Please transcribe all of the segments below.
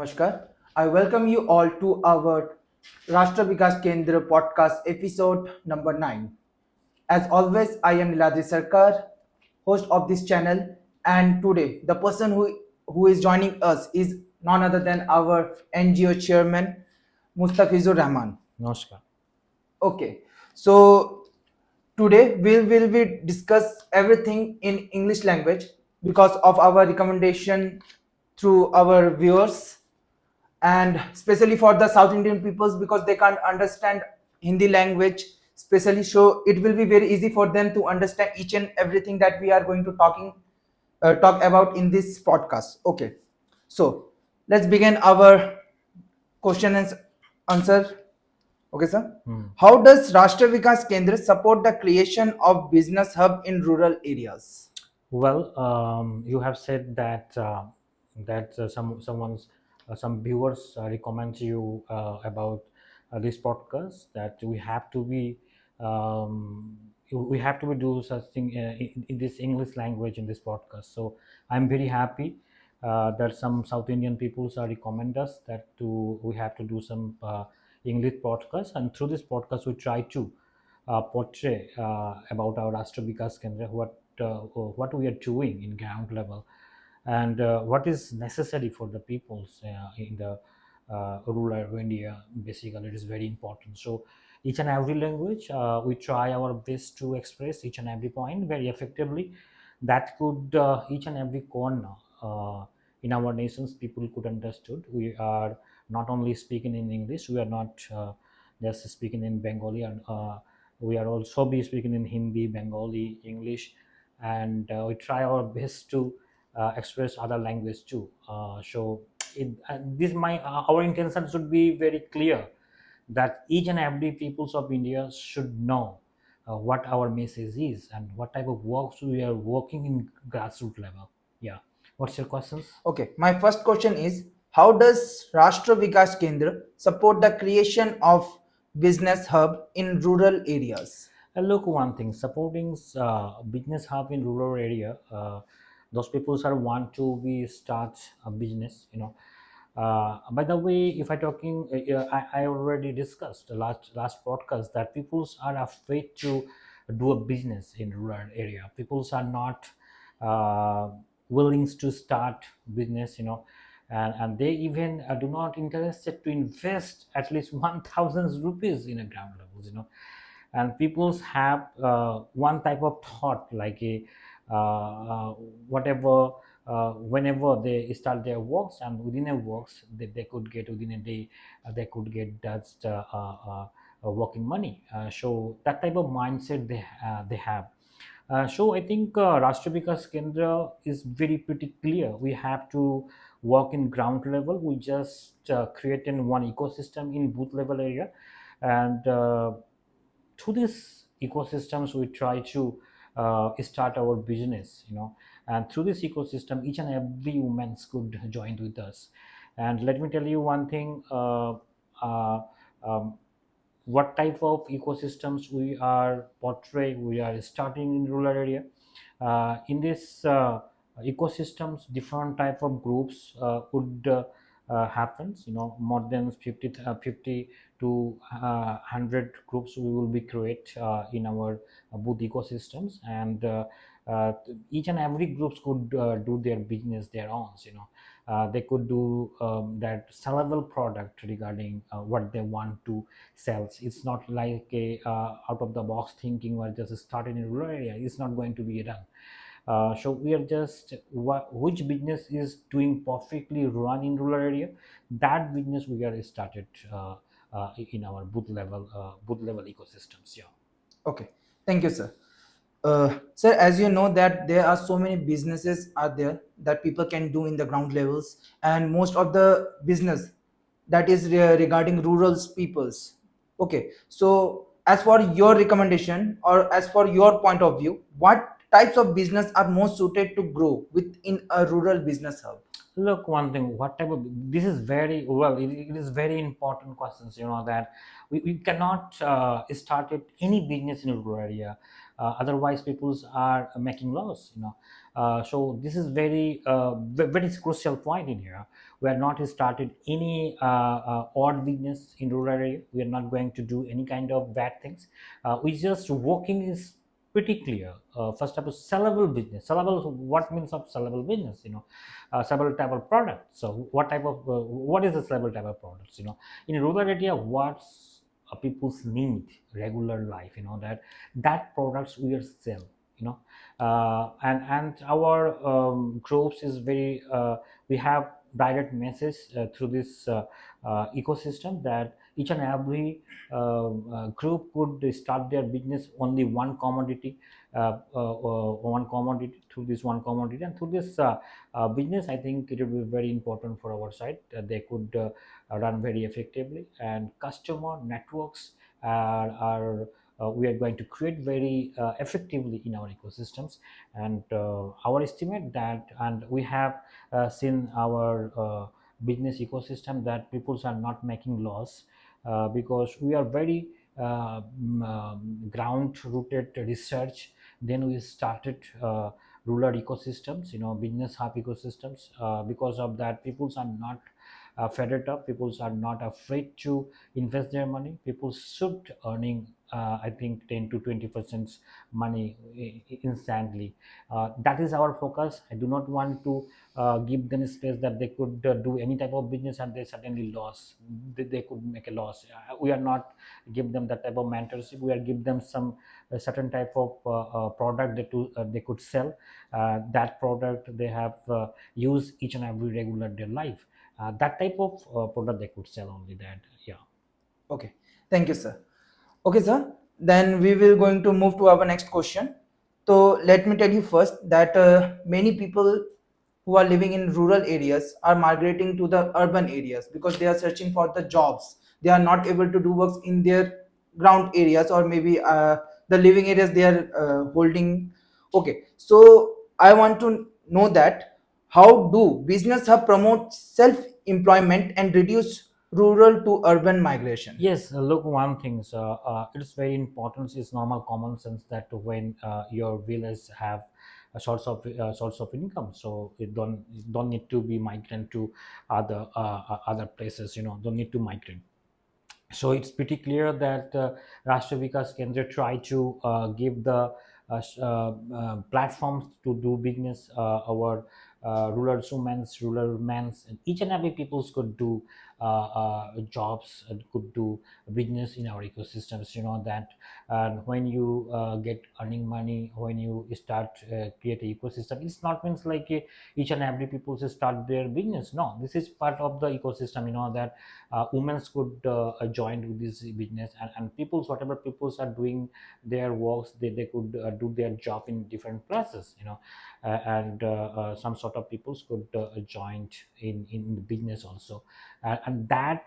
Namaskar. I welcome you all to our Rashtra Vikas Kendra podcast episode number 9. As always, I am Niladri Sarkar, host of this channel, and today the person who is joining us is none other than our NGO chairman, Mostafijur Rahaman. Namaskar. Okay, so today we will be discuss everything in English language because of our recommendation through our viewers, and especially for the South Indian peoples because they can't understand Hindi language, especially, so it will be very easy for them to understand each and everything that we are going to talk about in this podcast. Okay, so let's begin our question and answer. Okay, sir. How does Rashtra Vikas Kendra support the creation of business hub in rural areas? Well, you have said that some viewers recommend you about this podcast that we have to be do such thing in this English language in this podcast. So I'm very happy that some South Indian peoples are recommend us that we have to do some English podcast, and through this podcast we try to portray about our Rashtra Vikas Kendra, what we are doing in ground level, and what is necessary for the peoples in the rural India. Basically, it is very important. So each and every language, we try our best to express each and every point very effectively. That could each and every corner in our nations people could understood. We are not only speaking in English. We are not just speaking in Bengali, and we are also be speaking in Hindi, Bengali, English, and we try our best to express other language too. This my our intention should be very clear that each and every peoples of India should know what our message is and what type of works we are working in grassroots level. Yeah. What's your questions? Okay, my first question is, how does Rashtra Vikas Kendra support the creation of business hub in rural areas? Look, one thing, supporting business hub in rural area, those people are want to be start a business, by the way, if I talking, I already discussed the last podcast that peoples are afraid to do a business in rural area. Peoples are not uh, willing to start business, and they even do not interested to invest at least 1,000 rupees in a ground levels, and peoples have one type of thought like a whatever whenever they start their works, and within a works they could get within a day, they could get just working money, so that type of mindset they have. So I think Rashtra Vikas Kendra is very pretty clear. We have to work in ground level. We just create in one ecosystem in both level area, and through these ecosystems we try to start our business, and through this ecosystem each and every woman could join with us. And let me tell you one thing, uh, um, what type of ecosystems we are portraying, we are starting in rural area. In this ecosystems different type of groups would happens, more than 50 to 100 groups we will be create in our both ecosystems, and each and every groups could do their business their own, they could do that sellable product regarding what they want to sell. It's not like a out of the box thinking or just starting in rural area. It's not going to be done. So we are just which business is doing perfectly run in rural area, that business we are started in our boot level ecosystems. Yeah. Okay, thank you, sir. Sir, as you know that there are so many businesses out there that people can do in the ground levels, and most of the business that is regarding rural peoples. Okay, so as for your recommendation or as for your point of view, what types of business are most suited to grow within a rural business hub? Look, one thing, what type of this is very well, it is very important questions, that we cannot start it any business in a rural area. otherwise peoples are making loss, so this is very crucial point in here. We are not started any odd business in rural area. We are not going to do any kind of bad things. We just working is pretty clear. First of all, sellable business. Sellable, what means of sellable business? Sellable type of product. So what is the sellable type of products? In rural area, what's people's need regular life, that products we are sell, and our groups is very we have direct message through this ecosystem, that each and every group could start their business only one commodity, one commodity, through this one commodity, and through this business, I think it will be very important for our side. They could run very effectively, and customer networks are we are going to create very effectively in our ecosystems. And our estimate that, and we have seen our business ecosystem, that peoples are not making loss, because we are very ground rooted research. Then we started rural ecosystems, business hub ecosystems. Because of that, peoples are not fed it up. People are not afraid to invest their money. People should earning, I think, 10 to 20% money instantly. That is our focus. I do not want to give them space that they could do any type of business and they suddenly loss. They could make a loss. We are not give them that type of mentorship. We are give them some certain type of product that they could sell. That product they have use each and every regular day life. That type of product they could sell, only that. Yeah. Okay, thank you, sir. Okay, sir. Then we will going to move to our next question. So let me tell you first that many people who are living in rural areas are migrating to the urban areas because they are searching for the jobs. They are not able to do works in their ground areas, or maybe the living areas they are holding. Okay, so I want to know that how do business hub promote self employment and reduce rural to urban migration? Yes, look, one thing, so it's very important. It's normal common sense that when your village have a source of income, so it don't need to be migrant to other places. Don't need to migrate. So it's pretty clear that Rashtra Vikas Kendra try to give the platforms to do business. Our rural women, rural men, and each and every peoples could do jobs and could do business in our ecosystems. That, and when you get earning money, when you start create a ecosystem, it's not means like each and every people should start their business. No, this is part of the ecosystem. That women could join with this business, and people's whatever peoples are doing their works, they could do their job in different places, and some sort of peoples could join in the business also. And that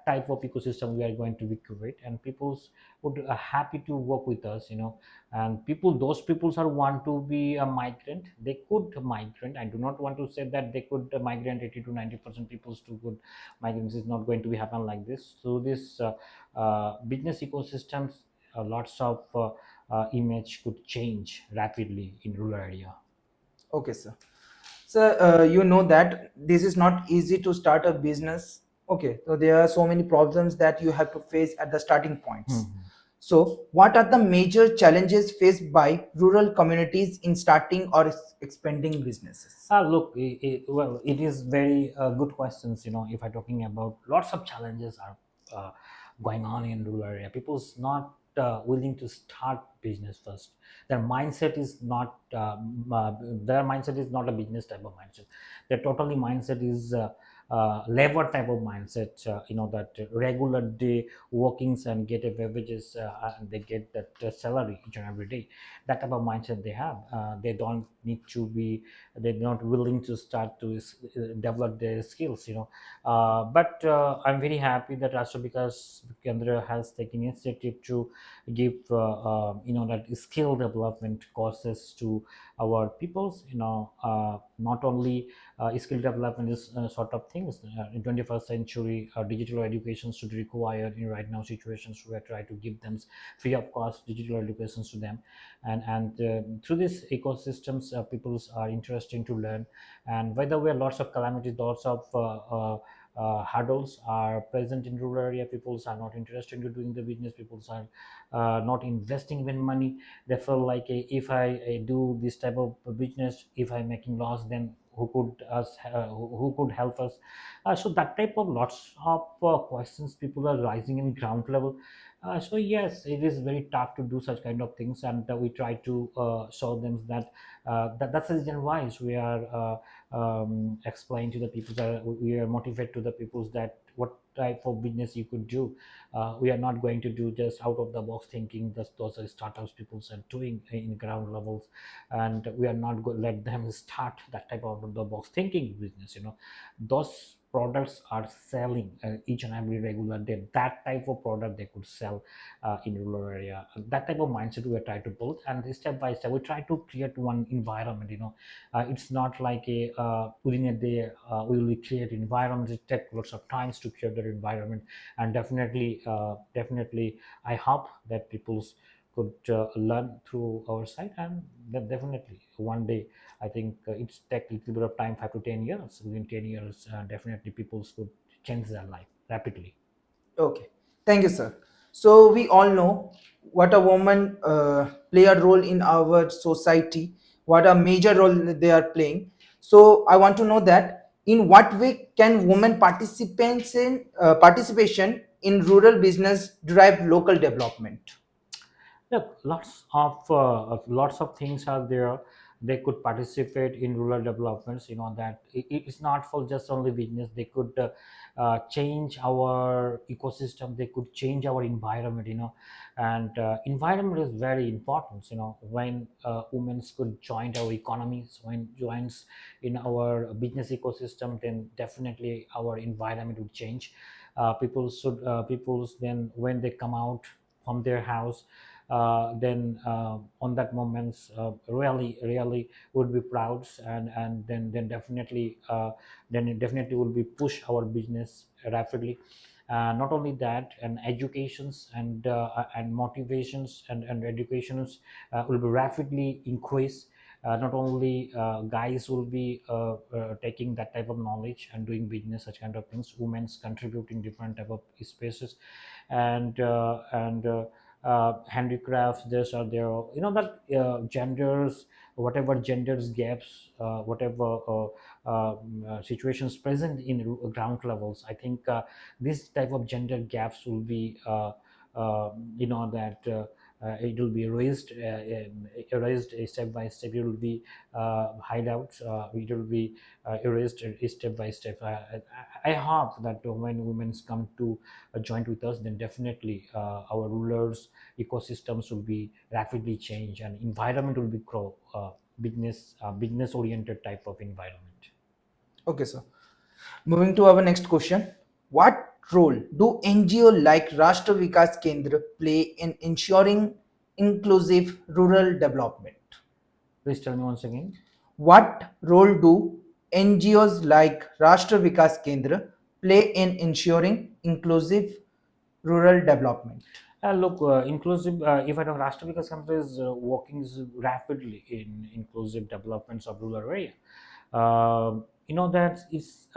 type of ecosystem we are going to be create, and peoples would happy to work with us, and those peoples are want to be a migrant, they could migrant. I do not want to say that they could migrant 80 to 90% peoples to good migrants. Is not going to be happen like this. So this business ecosystems, lots of image could change rapidly in rural area. Okay, sir. So you know that this is not easy to start a business. Okay, so there are so many problems that you have to face at the starting points. Mhm. So, what are the major challenges faced by rural communities in starting or expanding businesses? Look, well, it is very good questions. If I'm talking about, lots of challenges are going on in rural area. People's not willing to start business first. Their mindset is not. Their mindset is not a business type of mindset. Their totally mindset is labor type of mindset. That regular day workings and get a beverages, and they get that salary each and every day. That type of mindset they have. They don't need to be, they're not willing to start to develop their skills, but I'm very happy that Rashtra Vikas Kendra has taken initiative to give that skill development courses to our peoples, not only skill development is sort of thing, things. In 21st century, digital education should require in right now situations where try to give them free of cost digital educations to them, and through these ecosystems, peoples are interesting to learn. And by the way, lots of calamities, lots of hurdles are present in rural area. Peoples are not interested in doing the business. Peoples are not investing even money. They feel like if I do this type of business, if I'm making loss, then who could help us? So that type of lots of questions people are rising in ground level. So yes, it is very tough to do such kind of things, and we try to show them that's the reason why we are explain to the people that we are motivate to the people that what type of business you could do. We are not going to do just out of the box thinking. Those are startups people are doing in ground levels, and we are not going to let them start that type of the box thinking business. Those products are selling each and every regular day. That type of product they could sell in rural area. That type of mindset we are trying to build, and step by step we try to create one environment. It's not like a within a day we will create environment. It takes lots of times to create that environment, and definitely I hope that people could learn through our site, and then definitely one day I think it's take a little bit of time, 5 to 10 years. Within 10 years, definitely people could change their life rapidly. Okay, thank you, sir. So we all know what a woman play a role in our society, what a major role they are playing. So I want to know that in what way can women participation in rural business drive local development? Look, lots of things are there. They could participate in rural developments. That it's not for just only business. They could change our ecosystem. They could change our environment. And environment is very important. When women could join our economies, when joins in our business ecosystem, then definitely our environment would change. People's then when they come out from their house, then on that moments really would be proud, and then definitely then it definitely will be push our business rapidly. Not only that, and educations and motivations and educations will be rapidly increase. Not only guys will be taking that type of knowledge and doing business, such kind of things. Women's contributing different type of spaces, and handicrafts. This or there. That genders, whatever genders gaps, whatever situations present in ground levels. I think this type of gender gaps will be that. It will be erased step by step. It will be hideouts. It will be erased step by step. I hope that when women come to join with us, then definitely our rulers ecosystems will be rapidly change, and environment will be grow. Business oriented type of environment. Okay, sir. Moving to our next question. What role do NGO like Rashtra Vikas Kendra play in ensuring inclusive rural development? Please tell me once again. What role do NGOs like Rashtra Vikas Kendra play in ensuring inclusive rural development? Look, inclusive. If I know, Rashtra Vikas Kendra is working rapidly in inclusive developments of rural area. That is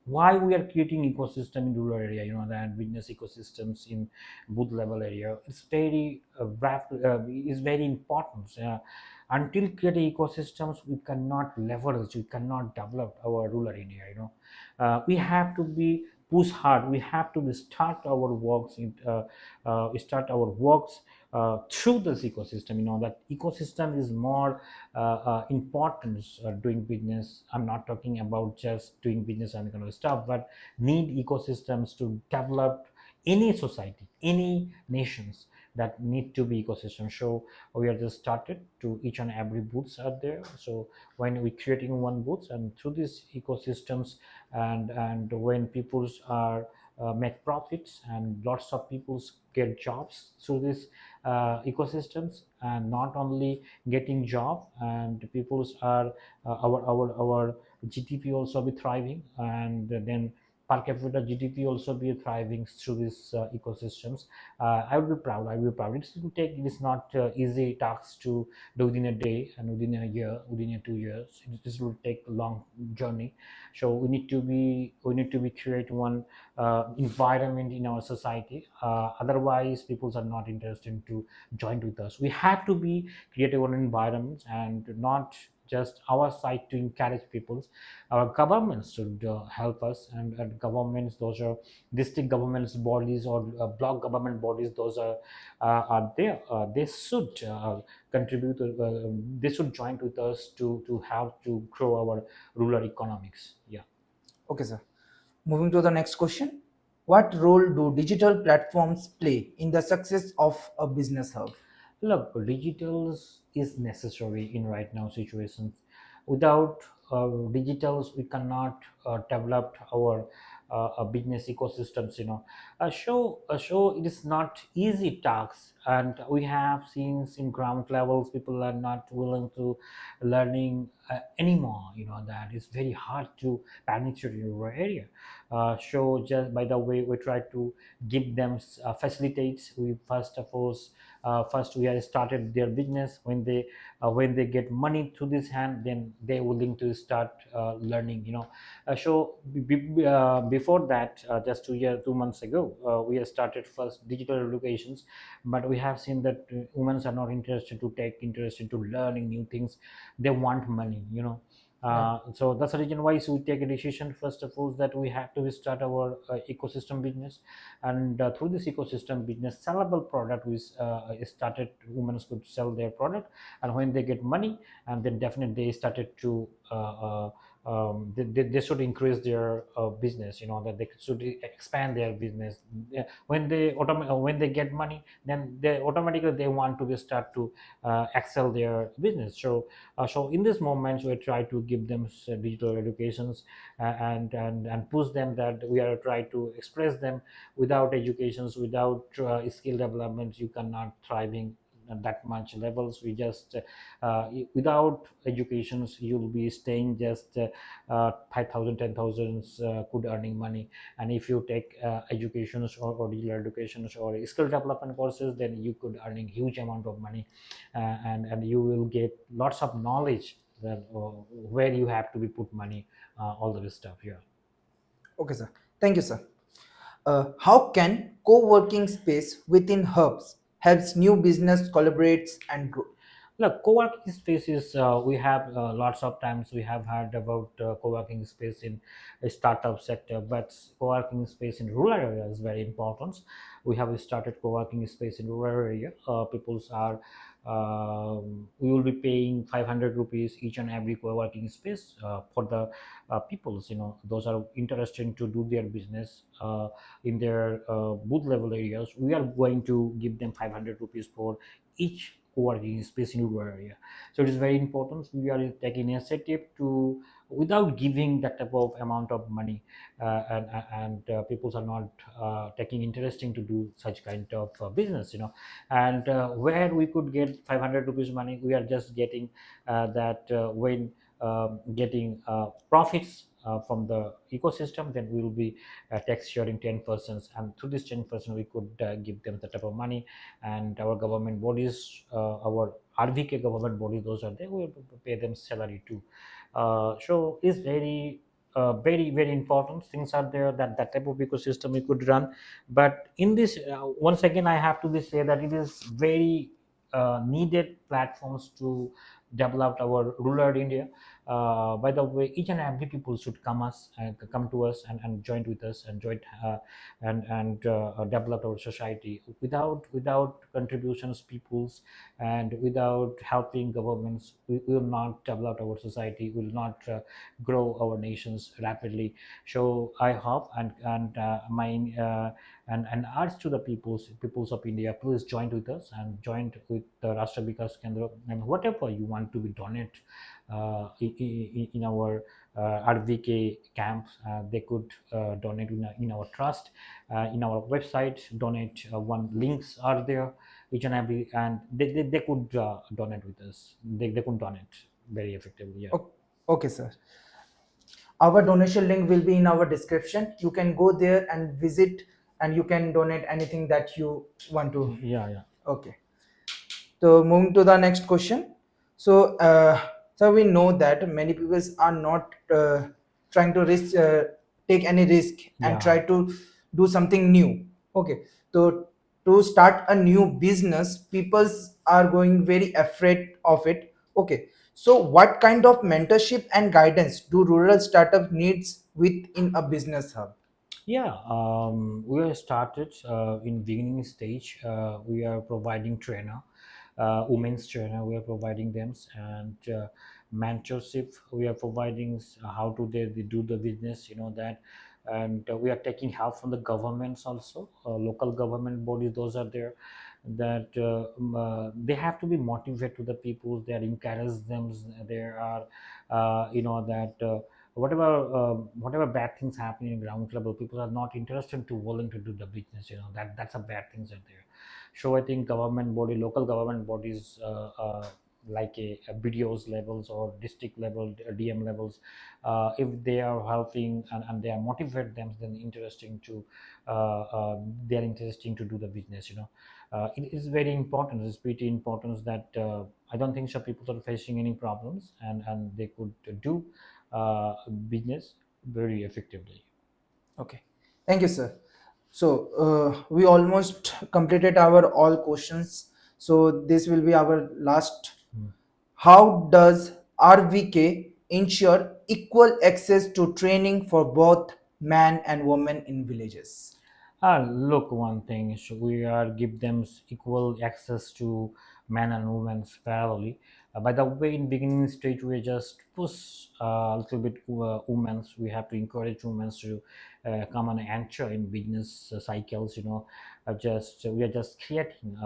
why we are creating ecosystem in rural area. That business ecosystems in both level area. It's very is very important. Until create ecosystems, we cannot leverage, we cannot develop our rural area. We have to be push hard. We have to start our works through this ecosystem. That ecosystem is more importance doing business. I'm not talking about just doing business and kind of stuff, but need ecosystems to develop any society, any nations, that need to be ecosystem. So we are just started to each and every booths are there. So when we creating one booth, and through these ecosystems, and when peoples are make profits, and lots of peoples get jobs through these ecosystems, and not only getting job, and peoples are our GDP also be thriving, and then per capita GDP also be thriving through these ecosystems. I would be proud. I will be proud. It is not easy tasks to do within a day and within a year, within a 2 years. This will take a long journey. So we need to be create one environment in our society. Otherwise, people are not interested to join with us. We have to be creative on environments, and not just our side to encourage people. Our governments should help us, and governments, those are district governments bodies or block government bodies, those are there. They should contribute. They should join with us to help to grow our rural economics. Yeah. Okay, sir. Moving to the next question. What role do digital platforms play in the success of a business hub? Look, digitals is necessary in right now situations. Without digitals, we cannot develop our business ecosystems. So it is not easy tasks, and we have seen in ground levels people are not willing to learning anymore. That is very hard to penetrate your area. So just by the way, we try to give them facilitates. We first we have started their business. When they get money through this hand, then they're willing to start learning. Before that, just 2 months ago, we have started first digital educations, but we have seen that women are not interested to take interest into learning new things. They want money. Right. So that's the reason why we take a decision first of all that we have to start our ecosystem business, and through this ecosystem business sellable product we started. Women could sell their product, and when they get money, and then definitely they started to they should increase their business, that they should expand their business. Yeah, when they get money, then they automatically they want to start to excel their business. So in this moment we try to give them digital educations, and push them that we are try to express them. Without educations, without skill development, you cannot thriving at that much levels. We just without educations you'll be staying just 5,000 could earning money. And if you take educations or digital educations or skill development courses, then you could earning huge amount of money, and you will get lots of knowledge that where you have to be put money, all the stuff. Yeah. Okay, sir. Thank you, sir. How can co-working space within hubs helps new business collaborates and grow? Look, co-working spaces, we have lots of times we have heard about co-working space in a startup sector, but co-working space in rural area is very important. We have started co-working space in rural area. Peoples are we will be paying 500 rupees each and every co-working space for the peoples. Those are interested to do their business in their booth level areas. We are going to give them 500 rupees for each co-working space in your area. So it is very important. We are taking initiative to without giving that type of amount of money, and people are not taking interesting to do such kind of business. And where we could get 500 rupees money, we are just getting that when getting profits from the ecosystem, then we will be tax sharing 10%, and through this 10% we could give them the type of money. And our government bodies, our RVK government bodies, those are there, we will pay them salary too. So it's very very important things are there, that type of ecosystem we could run. But in this, once again I have to say that it is very needed platforms to develop our rural India. By the way, each and every people should come to us and join with us and join and develop our society. Without contributions peoples, and without helping governments, we will not develop our society, will not grow our nations rapidly. So I hope and my and urge to the peoples of India, please join with us and join with the Rashtra Vikas Kendra, and whatever you want to be donate in our RVK camps, they could donate in our trust, in our website. Donate one links are there each and every, and they could donate with us. They could donate very effectively. Yeah. Okay, sir. Our donation link will be in our description. You can go there and visit, and you can donate anything that you want to. Yeah, yeah. Okay. So moving to the next question. So, so we know that many people are not trying to take any risk and Yeah. try to do something new. Okay. So to start a new business, people are going very afraid of it. Okay. So what kind of mentorship and guidance do rural startup needs within a business hub? Yeah, we are started in beginning stage. We are providing trainer, women's trainer. We are providing them, and mentorship. We are providing how to they do the business. You know that, and we are taking help from the governments also. Local government bodies, those are there. That they have to be motivated to the people. They are encourage them. There are, that. Whatever bad things happening in ground level, people are not interested to willing to do the business. That's a bad things are there. So I think local government bodies, like a BDOs levels or district level, DM levels, if they are helping and they are motivate them, then interesting to they are interesting to do the business. It is very important. It's pretty important that I don't think so people are facing any problems, and they could do business very effectively. Okay, thank you, sir. So we almost completed our all questions. So this will be our last. Mm. How does RVK ensure equal access to training for both man and woman in villages? Look, one thing, so we are give them equal access to men and women parallelly. By the way, in beginning stage, we just push a little bit women. We have to encourage women to come and enter in business cycles. Just we are just creating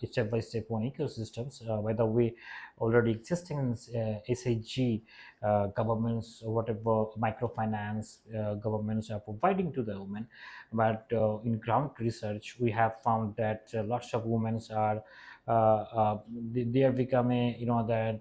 step by step one ecosystems. By the way, already existing in SHG governments, whatever microfinance governments are providing to the women. But in ground research, we have found that lots of women are they are becoming, that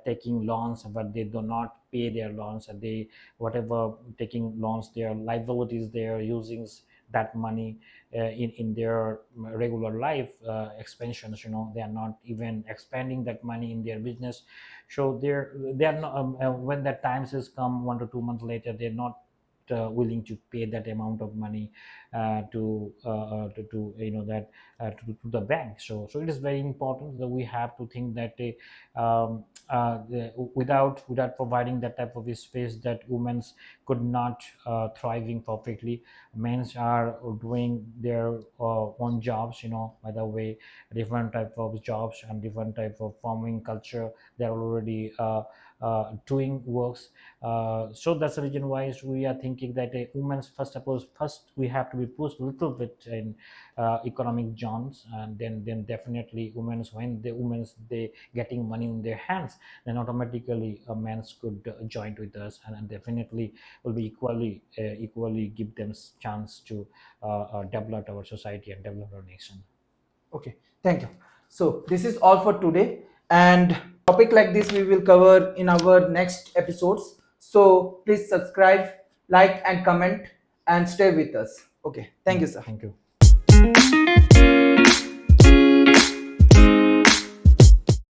taking loans, but they do not pay their loans, and they whatever taking loans, their liabilities, they are using that money in their regular life expansions. They are not even expanding that money in their business. So they are not, when that times has come 1 to 2 months later, they're not willing to pay that amount of money to that to the bank. So it is very important that we have to think that without providing that type of space, that women could not thriving perfectly. Men are doing their own jobs. By the way, different type of jobs and different type of farming culture, they're already doing works. So that's the reason why we are thinking that a woman's first we have to be pushed a little bit in economic zones, and then definitely women's, when the women's they getting money in their hands, then automatically a man's could join with us, and definitely will be equally give them chance to develop our society and develop our nation. Okay, thank you. So this is all for today, and topic like this we will cover in our next episodes. So please subscribe, like, and comment, and stay with us. Okay, thank you, sir. Thank you.